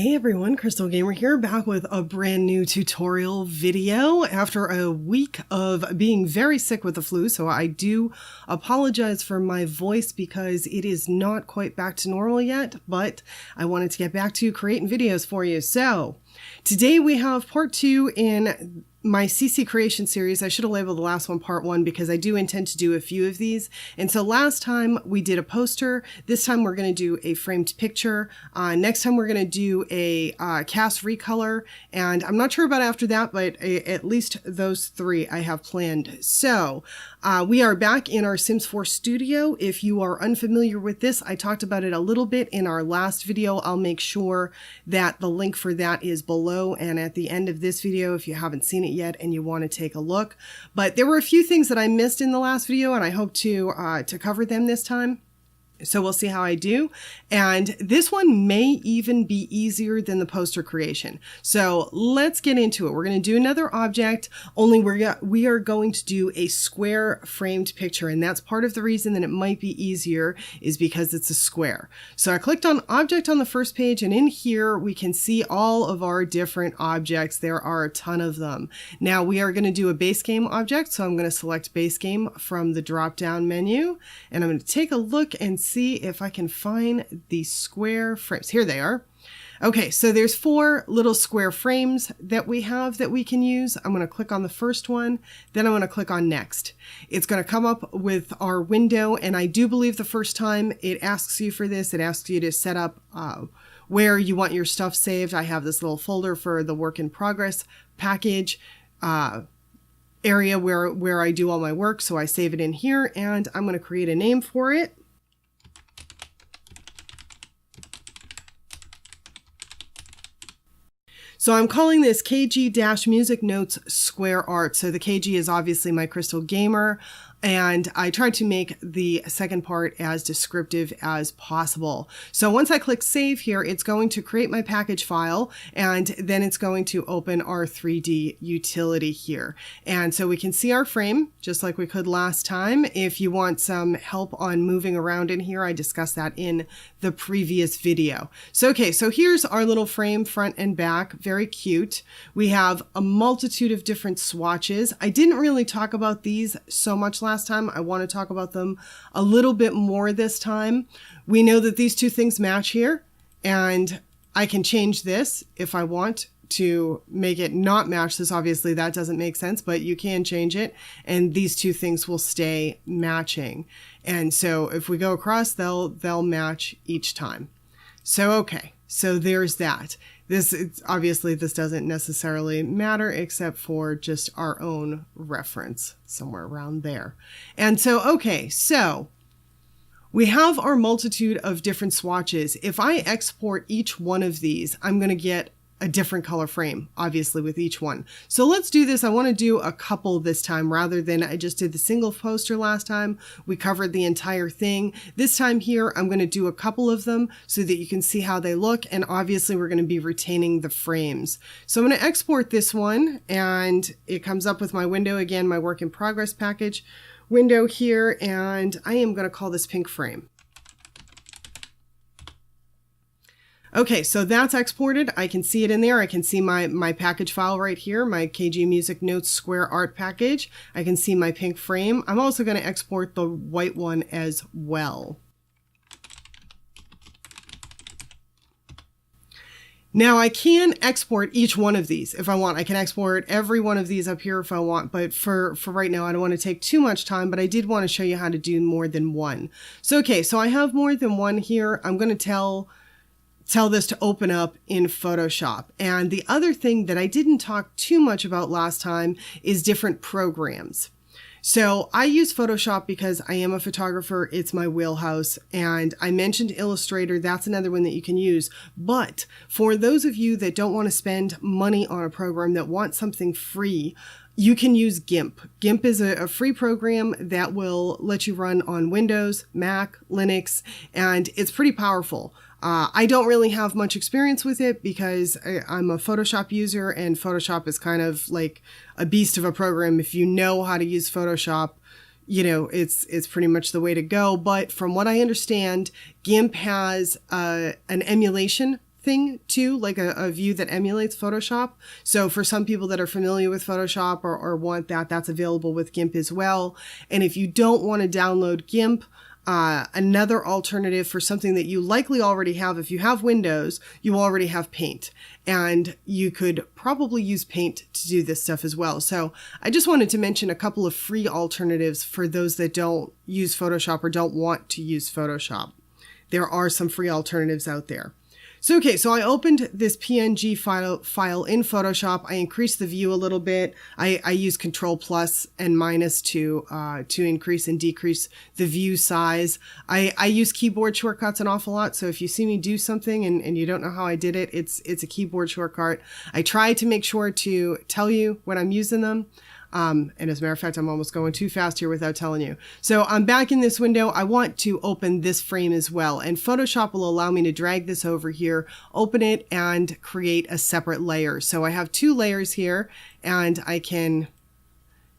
Hey everyone, Crystal Gamer here, back with a brand new tutorial video after a week of being very sick with the flu, so I do apologize for my voice because it is not quite back to normal yet, but I wanted to get back to creating videos for you. So today we have part 2 in my CC creation series. I should have labeled the last one part 1 because I do intend to do a few of these. And so last time we did a poster. This time we're going to do a framed picture. Next time we're going to do a cast recolor. And I'm not sure about after that, but at least those 3 I have planned. So we are back in our Sims 4 studio. If you are unfamiliar with this, I talked about it a little bit in our last video. I'll make sure that the link for that is below and at the end of this video if you haven't seen it yet and you want to take a look. But there were a few things that I missed in the last video, and I hope to cover them this time. So we'll see how I do. And this one may even be easier than the poster creation. So let's get into it. We're going to do another object, only we are going to do a square framed picture. And that's part of the reason that it might be easier is because it's a square. So I clicked on object on the first page, and in here we can see all of our different objects. There are a ton of them. Now we are going to do a base game object. So I'm going to select base game from the drop down menu, and I'm going to take a look and see if I can find the square frames. Here they are. Okay, so there's 4 little square frames that we have that we can use. I'm going to click on the first one, then I'm going to click on next. It's going to come up with our window, and I do believe the first time it asks you for this, it asks you to set up where you want your stuff saved. I have this little folder for the work in progress package area where I do all my work, so I save it in here, and I'm going to create a name for it. So I'm calling this KG-Music Notes Square Art. So the KG is obviously my Crystal Gamer, and I tried to make the second part as descriptive as possible. So once I click save here, it's going to create my package file, and then it's going to open our 3D utility here. And so we can see our frame just like we could last time. If you want some help on moving around in here, I discussed that in the previous video. So okay, so here's our little frame front and back, very cute. We have a multitude of different swatches. I didn't really talk about these so much last time. I want to talk about them a little bit more this time. We know that these 2 things match here, and I can change this if I want to make it not match this. Obviously that doesn't make sense, but you can change it, and these 2 things will stay matching. And so if we go across, they'll match each time. So okay, so there's that. Obviously this doesn't necessarily matter except for just our own reference somewhere around there. And so, okay, so we have our multitude of different swatches. If I export each one of these, I'm going to get a different color frame, obviously, with each one. So let's do this. I want to do a couple this time rather than I just did the single poster last time. We covered the entire thing. This time here, I'm going to do a couple of them so that you can see how they look. And obviously we're going to be retaining the frames. So I'm going to export this one, and it comes up with my window again, my work in progress package window here. And I am going to call this pink frame. Okay, so that's exported. I can see it in there. I can see my package file right here, my KG Music Notes Square Art package. I can see my pink frame. I'm also going to export the white one as well. Now I can export each one of these if I want. I can export every one of these up here if I want, but for right now I don't want to take too much time, but I did want to show you how to do more than one. So okay, so I have more than one here. I'm going to tell this to open up in Photoshop. And the other thing that I didn't talk too much about last time is different programs. So I use Photoshop because I am a photographer. It's my wheelhouse. And I mentioned Illustrator. That's another one that you can use. But for those of you that don't want to spend money on a program, that want something free, you can use GIMP. GIMP is a free program that will let you run on Windows, Mac, Linux, and it's pretty powerful. I don't really have much experience with it because I'm a Photoshop user, and Photoshop is kind of like a beast of a program. If you know how to use Photoshop, you know, it's pretty much the way to go. But from what I understand, GIMP has an emulation thing too, like a view that emulates Photoshop. So for some people that are familiar with Photoshop or want that, that's available with GIMP as well. And if you don't want to download GIMP, another alternative for something that you likely already have, if you have Windows, you already have Paint, and you could probably use Paint to do this stuff as well. So I just wanted to mention a couple of free alternatives for those that don't use Photoshop or don't want to use Photoshop. There are some free alternatives out there. So, okay, so I opened this PNG file in Photoshop. I increased the view a little bit. I use Control plus and minus to increase and decrease the view size. I use keyboard shortcuts an awful lot. So if you see me do something and you don't know how I did it, it's a keyboard shortcut. I try to make sure to tell you when I'm using them. And as a matter of fact, I'm almost going too fast here without telling you. So I'm back in this window. I want to open this frame as well. And Photoshop will allow me to drag this over here, open it, and create a separate layer. So I have 2 layers here, and I can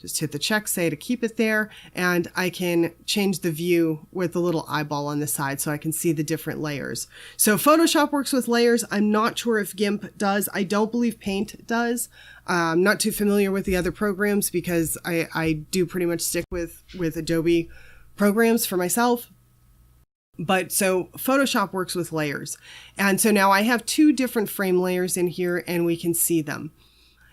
just hit the check, say to keep it there, and I can change the view with the little eyeball on the side so I can see the different layers. So Photoshop works with layers. I'm not sure if GIMP does. I don't believe Paint does. I'm not too familiar with the other programs because I do pretty much stick with Adobe programs for myself. But so Photoshop works with layers. And so now I have 2 different frame layers in here and we can see them.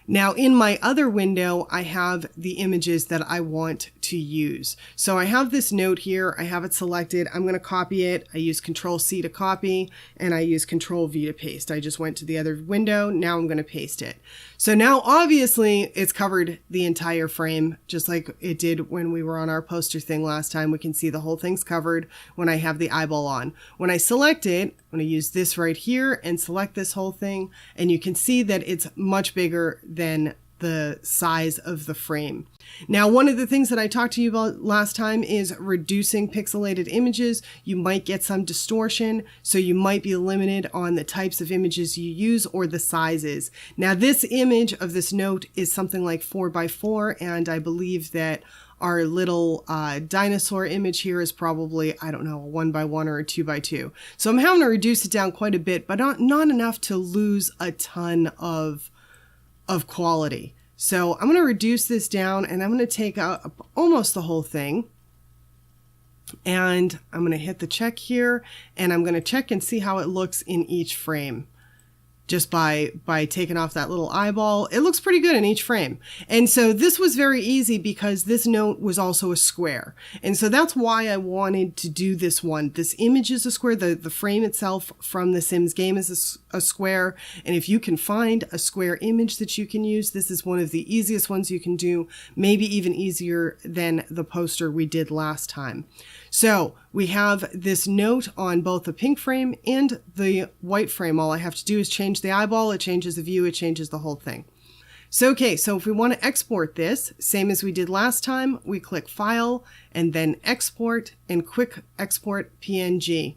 Now in my other window, I have the images that I want to use. So I have this note here, I have it selected, I'm going to copy it. I use Control C to copy and I use Control V to paste. I just went to the other window, now I'm going to paste it. So now obviously it's covered the entire frame, just like it did when we were on our poster thing last time. We can see the whole thing's covered when I have the eyeball on. When I select it, I'm going to use this right here and select this whole thing, and you can see that it's much bigger than the size of the frame. Now, one of the things that I talked to you about last time is reducing pixelated images. You might get some distortion, so you might be limited on the types of images you use or the sizes. Now, this image of this note is something like 4x4, and I believe that our little dinosaur image here is probably, I don't know, a 1x1 or a 2x2. So I'm having to reduce it down quite a bit, but not enough to lose a ton of quality. So I'm going to reduce this down and I'm going to take out almost the whole thing. And I'm going to hit the check here and I'm going to check and see how it looks in each frame. Just by taking off that little eyeball, it looks pretty good in each frame. And so this was very easy because this note was also a square. And so that's why I wanted to do this one. This image is a square. The frame itself from the Sims game is a square. And if you can find a square image that you can use, this is one of the easiest ones you can do, maybe even easier than the poster we did last time. So we have this note on both the pink frame and the white frame. All I have to do is change the eyeball, it changes the view, it changes the whole thing. So, okay, so if we want to export this, same as we did last time, we click File and then Export and Quick Export PNG.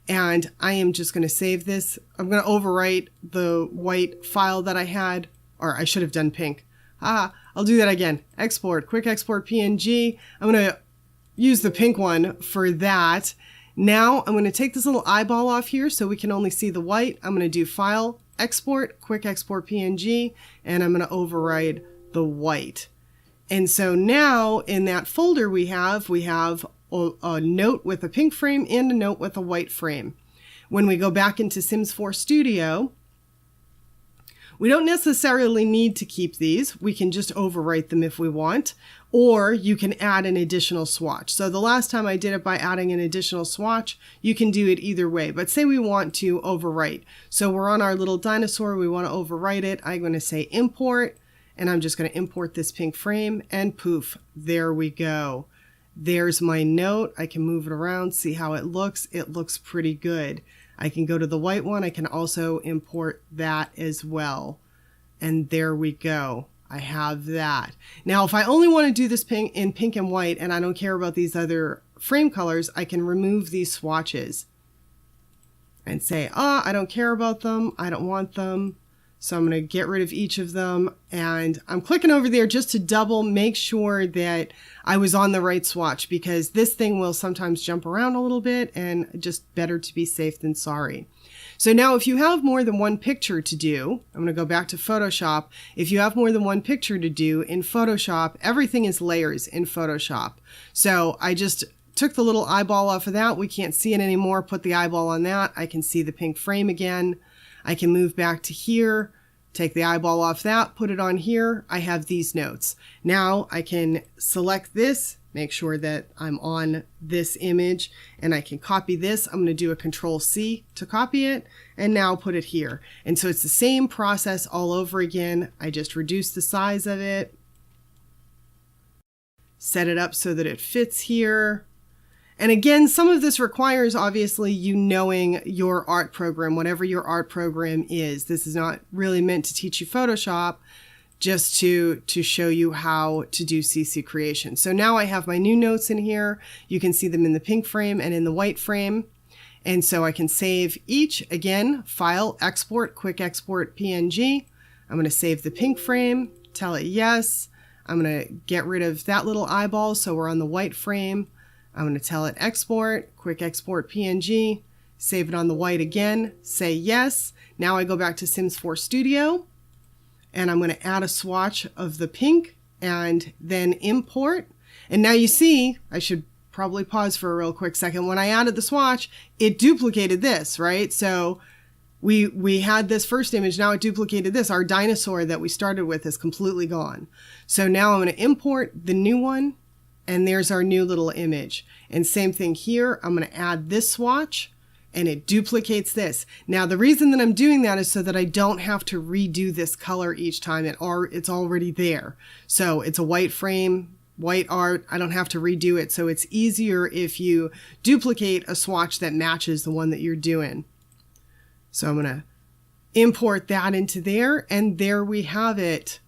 And I am just going to save this. I'm going to overwrite the white file that I had, or I should have done pink. I'll do that again. Export, Quick Export PNG. I'm going to use the pink one for that. Now I'm going to take this little eyeball off here so we can only see the white. I'm going to do File, Export, Quick Export PNG, and I'm going to override the white. And so now in that folder we have a note with a pink frame and a note with a white frame. When we go back into Sims 4 Studio, we don't necessarily need to keep these. We can just overwrite them if we want, or you can add an additional swatch. So the last time I did it by adding an additional swatch, you can do it either way. But say we want to overwrite. So we're on our little dinosaur, we want to overwrite it. I'm going to say import, and I'm just going to import this pink frame, and poof, there we go. There's my note. I can move it around, see how it looks. It looks pretty good. I can go to the white one. I can also import that as well. And there we go. I have that. Now, if I only want to do this in pink and white and I don't care about these other frame colors, I can remove these swatches and say, I don't care about them. I don't want them. So I'm going to get rid of each of them, and I'm clicking over there just to make sure that I was on the right swatch, because this thing will sometimes jump around a little bit, and just better to be safe than sorry. So now if you have more than one picture to do, I'm going to go back to Photoshop. If you have more than one picture to do in Photoshop, everything is layers in Photoshop. So I just took the little eyeball off of that. We can't see it anymore. Put the eyeball on that. I can see the pink frame again. I can move back to here, take the eyeball off that, put it on here. I have these notes. Now I can select this, make sure that I'm on this image, and I can copy this. I'm going to do a Control-C to copy it, and now put it here. And so it's the same process all over again. I just reduce the size of it, set it up so that it fits here. And again, some of this requires obviously you knowing your art program, whatever your art program is. This is not really meant to teach you Photoshop, just to show you how to do CC creation. So now I have my new notes in here. You can see them in the pink frame and in the white frame. And so I can save each. Again, File, Export, Quick Export PNG. I'm going to save the pink frame, tell it yes. I'm going to get rid of that little eyeball so we're on the white frame. I'm going to tell it export, quick export PNG, save it on the white again, say yes. Now I go back to Sims 4 Studio, and I'm going to add a swatch of the pink and then import. And now you see, I should probably pause for a real quick second. When I added the swatch, it duplicated this, right? So we had this first image, now it duplicated this. Our dinosaur that we started with is completely gone. So now I'm going to import the new one, and there's our new little image. And same thing here, I'm going to add this swatch, and it duplicates this. Now the reason that I'm doing that is so that I don't have to redo this color each time. It's already there. So it's a white frame, white art, I don't have to redo it. So it's easier if you duplicate a swatch that matches the one that you're doing. So I'm going to import that into there, and there we have it.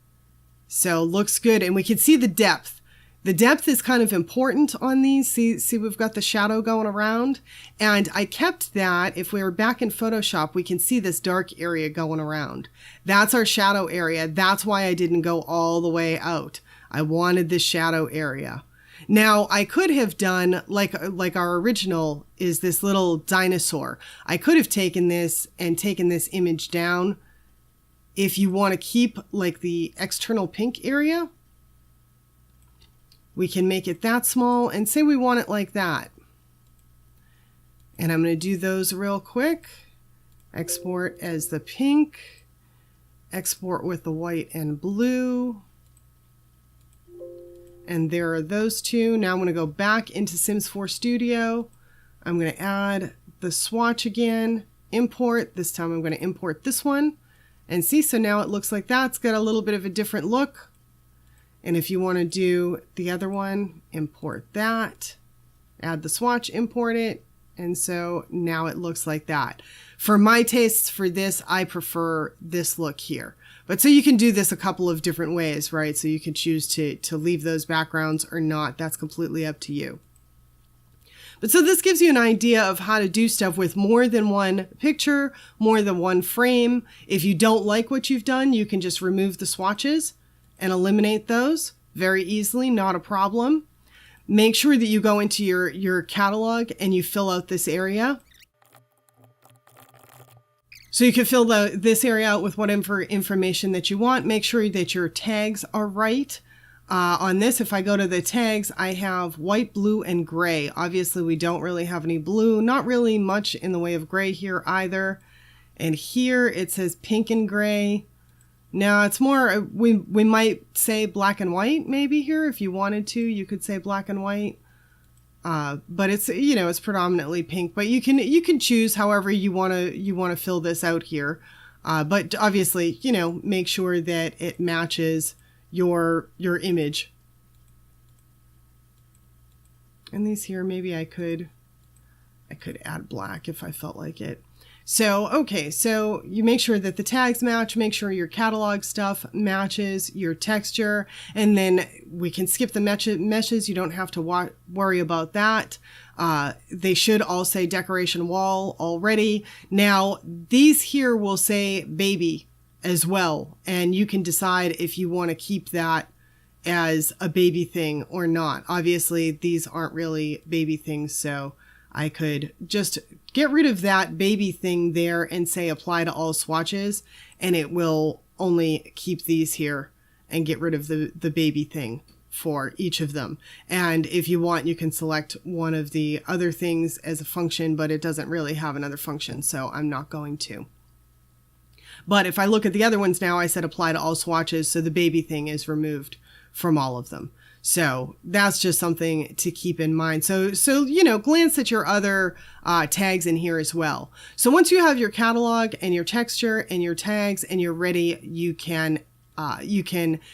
So looks good, and we can see the depth. The depth is kind of important on these. See, we've got the shadow going around, and I kept that. If we were back in Photoshop, we can see this dark area going around. That's our shadow area. That's why I didn't go all the way out. I wanted this shadow area. Now I could have done like our original is this little dinosaur. I could have taken this and taken this image down. If you want to keep like the external pink area, we can make it that small and say we want it like that. And I'm going to do those real quick. Export as the pink, export with the white and blue. And there are those two. Now I'm going to go back into Sims 4 Studio. I'm going to add the swatch again, import. This time I'm going to import this one. And see, so now it looks like that. It's got a little bit of a different look. And if you want to do the other one, import that, add the swatch, import it. And so now it looks like that. For my tastes for this, I prefer this look here. But so you can do this a couple of different ways, right? So you can choose to leave those backgrounds or not. That's completely up to you. But so this gives you an idea of how to do stuff with more than one picture, more than one frame. If you don't like what you've done, you can just remove the swatches and eliminate those very easily, not a problem. Make sure that you go into your catalog and you fill out this area. So you can fill this area out with whatever information that you want. Make sure that your tags are right. On this, if I go to the tags, I have white, blue, and gray. Obviously, we don't really have any blue, not really much in the way of gray here either. And here it says pink and gray. Now it's more, we might say black and white maybe here. If you wanted to, you could say black and white. But it's, you know, it's predominantly pink, but you can choose however you want to fill this out here. But obviously, you know, make sure that it matches your image. And these here, maybe I could add black if I felt like it. So, okay, so you make sure that the tags match, make sure your catalog stuff matches your texture, and then we can skip the meshes. You don't have to worry about that. They should all say decoration wall already. Now, these here will say baby as well. And you can decide if you want to keep that as a baby thing or not. Obviously, these aren't really baby things, so I could just get rid of that baby thing there and say apply to all swatches, and it will only keep these here and get rid of the baby thing for each of them. And if you want, you can select one of the other things as a function, but it doesn't really have another function, so I'm not going to. But if I look at the other ones now, I said apply to all swatches, so the baby thing is removed from all of them. So that's just something to keep in mind. So you know, glance at your other tags in here as well. So once you have your catalog and your texture and your tags and you're ready, you can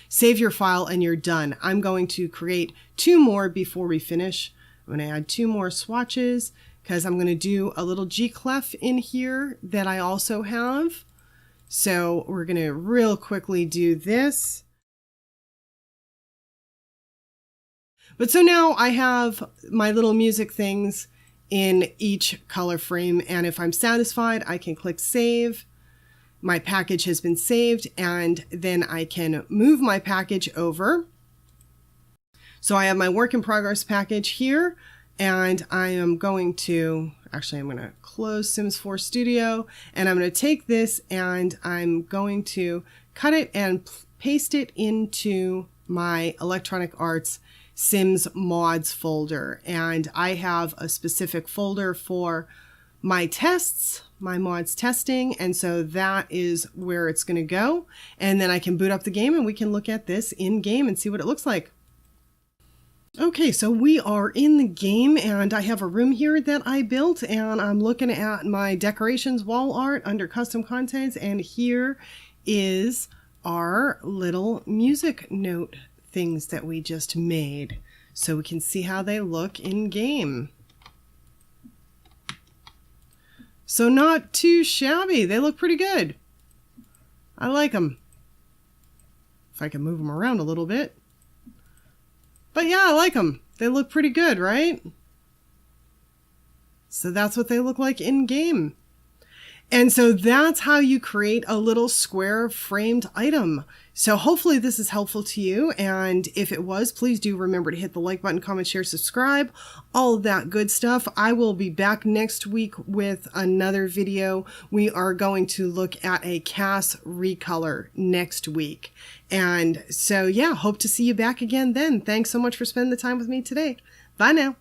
save your file and you're done. I'm going to create 2 more before we finish. I'm going to add 2 more swatches because I'm going to do a little G-clef in here that I also have. So we're going to real quickly do this. But so now I have my little music things in each color frame, and if I'm satisfied, I can click save. My package has been saved, and then I can move my package over. So I have my work in progress package here, and I am going to, actually I'm going to close Sims 4 Studio, and I'm going to take this and I'm going to cut it and paste it into my Electronic Arts Sims mods folder. And I have a specific folder for my tests, my mods testing, and so that is where it's going to go. And then I can boot up the game and we can look at this in game and see what it looks like. Okay, so we are in the game and I have a room here that I built, and I'm looking at my decorations wall art under custom contents, and here is our little music note things that we just made, so we can see how they look in game. So not too shabby. They look pretty good. I like them. If I can move them around a little bit. But yeah, I like them. They look pretty good, right? So that's what they look like in game. And so that's how you create a little square framed item. So hopefully this is helpful to you. And if it was, please do remember to hit the like button, comment, share, subscribe, all of that good stuff. I will be back next week with another video. We are going to look at a CAS recolor next week. And so, yeah, hope to see you back again then. Thanks so much for spending the time with me today. Bye now.